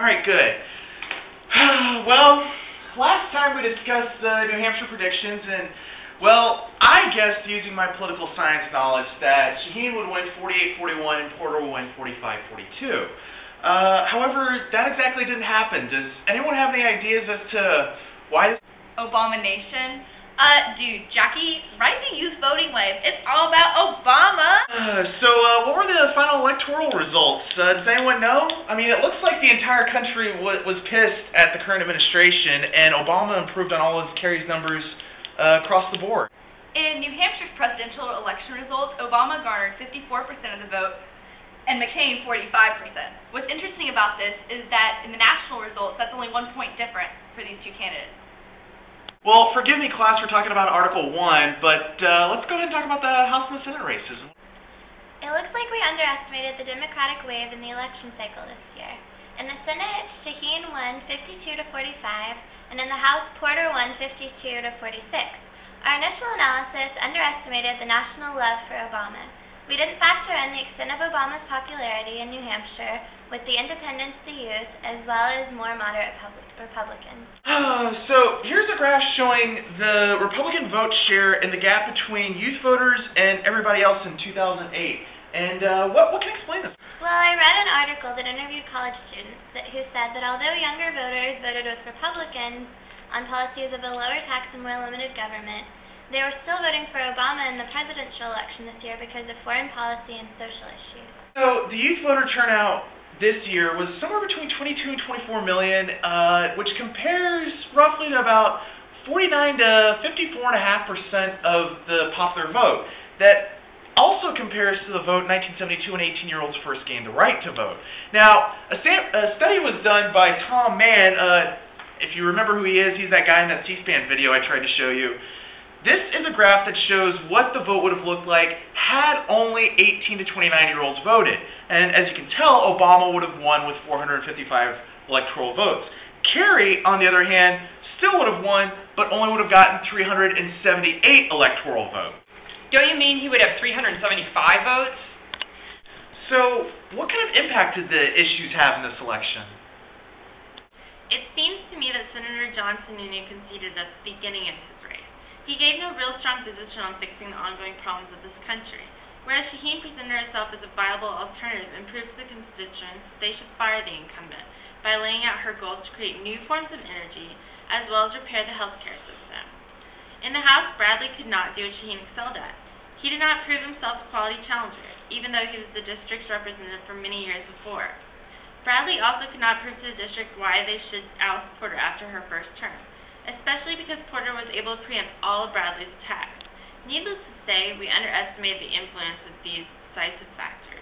Alright, good. Well, last time we discussed the New Hampshire predictions, and, well, I guessed using my political science knowledge that Shaheen would win 48-41 and Porter would win 45-42. However, that exactly didn't happen. Does anyone have any ideas as to why this... Obama Nation? Dude, Jackie, ride the youth voting wave. It's all about Obama. So, what were the final electoral results? Does anyone know? I mean, it looks like the entire country was pissed at the current administration, and Obama improved on all his carries numbers across the board. In New Hampshire's presidential election results, Obama garnered 54% of the vote, and McCain 45%. What's interesting about this is that in the national results, that's only 1 point different for these two candidates. Well, forgive me, class, we're talking about Article 1, but let's go ahead and talk about the House and the Senate races. It looks like we underestimated the Democratic wave in the election cycle this year. In the Senate, Shaheen won 52-45, and in the House, Porter won 52-46. Our initial analysis underestimated the national love for Obama. We didn't factor in the extent of Obama's popularity in New Hampshire with the independents, the youth, as well as more moderate Republicans. So here's a graph showing the Republican vote share and the gap between youth voters and everybody else in 2008. And what can explain this? Well, I read an article that interviewed college students who said that although younger voters voted with Republicans on policies of a lower tax and more limited government, they were still voting for Obama in the presidential election this year because of foreign policy and social issues. So the youth voter turnout this year was somewhere between 22 and 24 million, which compares roughly to about 49 to 54.5% of the popular vote. That also compares to the vote in 1972 when 18-year-olds first gained the right to vote. Now, a study was done by Tom Mann. If you remember who he is, he's that guy in that C-SPAN video I tried to show you. This is a graph that shows what the vote would have looked like had only 18 to 29-year-olds voted. And as you can tell, Obama would have won with 455 electoral votes. Kerry, on the other hand, still would have won, but only would have gotten 378 electoral votes. Don't you mean he would have 375 votes? So, what kind of impact did the issues have in this election? It seems to me that Senator John Sununu conceded at the beginning of his race. He gave no real strong position on fixing the ongoing problems of this country, whereas Shaheen presented herself as a viable alternative and proved to the constituents they should fire the incumbent by laying out her goals to create new forms of energy as well as repair the healthcare system. In the House, Bradley could not do what Shaheen excelled at. He did not prove himself a quality challenger, even though he was the district's representative for many years before. Bradley also could not prove to the district why they should oust Porter after her first term, especially because Porter was able to preempt all of Bradley's attacks. Needless to say, we underestimated the influence of these decisive factors.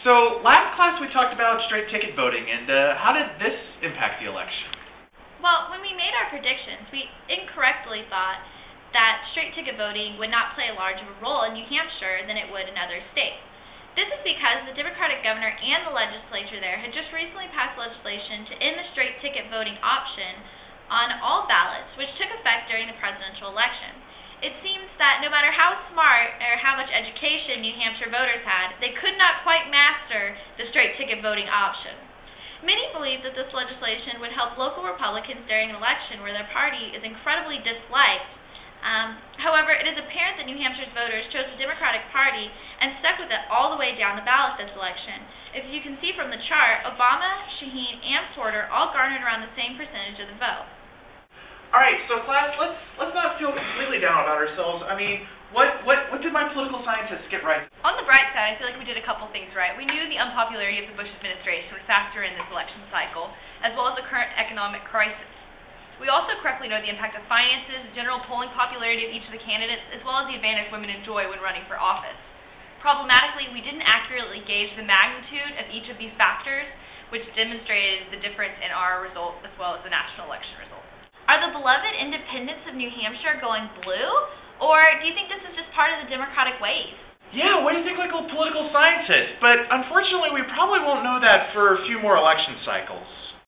So, last class we talked about straight ticket voting, and how did this impact the election? Well, when we made our predictions, we incorrectly thought that straight ticket voting would not play a larger role in New Hampshire than it would in other states. This is because the Democratic governor and the legislature there had just recently passed legislation to end the straight ticket voting option on all ballots, which took effect during the presidential election. It seems that no matter how smart or how much education New Hampshire voters had, they could not quite master the straight ticket voting option. Many believe that this legislation would help local Republicans during an election where their party is incredibly disliked. However, it is apparent that New Hampshire's voters chose the Democratic Party and stuck with it all the way down the ballot this election. If you can see from the chart, Obama, Shaheen, and Porter all garnered around the same percentage of the vote. Alright, so class, let's not feel completely down about ourselves. I mean, what did my political scientists get right? On the bright side, I feel like we did a couple things right. We knew the unpopularity of the Bush administration would factor in this election cycle, as well as the current economic crisis. We also correctly know the impact of finances, general polling popularity of each of the candidates, as well as the advantage women enjoy when running for office. Problematically, we didn't accurately gauge the magnitude of each of these factors, which demonstrated the difference in our result as well as the national election result. Are the beloved independents of New Hampshire going blue, or do you think this is just part of the Democratic wave? Yeah, what do you think, like a political scientist? But unfortunately, we probably won't know that for a few more election cycles.